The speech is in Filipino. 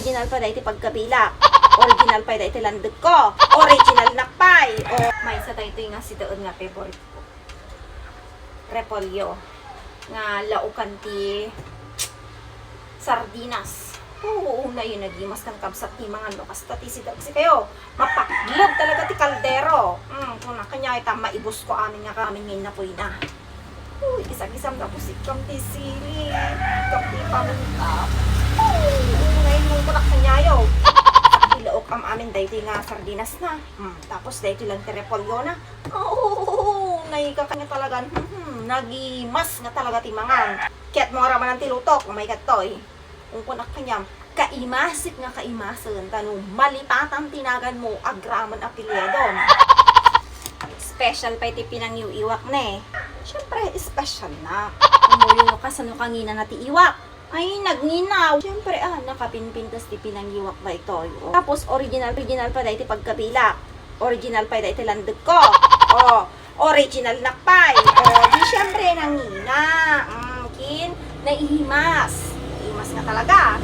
original pa dahiti pagkabila. Original pa dahiti landeg ko. Original nakpay. O may sa tayo nga si doon nga favorite ko. Repolyo. Nga laukan ti sardinas. Oo, na yun nagimas kan kabsat ti mga lokas tati si kayo. Mapaglog talaga ti kaldero. Kung na kanya ita maibos ko amin nga kami ngayon na poy na. Uy, isang-isang na po si Kang ti sili. Kang ti pamunta. Ngayon mong kunak kanya yo. Ilaok am amin dahito nga sardinas na. Tapos dahito lang ti repolyo na. Oo, naikakanya talaga. Nagimas nga talaga ti mangan. Kaya't mga raman ng tilutok, may katoy. Kung kunak kanyam, kaimasik nga kaimasan, tanong malipatang tinagan mo, agraman apelyedon. Special pa iti pinangiiwak na eh. Siyempre, special na. Umuyo ka sa nukangina na ti iwak. Ay, nagnginaw. Siyempre, nakapinpintas ti pinangiwak ba ito. Tapos, original pa dahil ti pagkabila. Original pa dahil ti landeg ko. Original nakpay. Di siyempre, nangina. Naihimas. Imas nga talaga.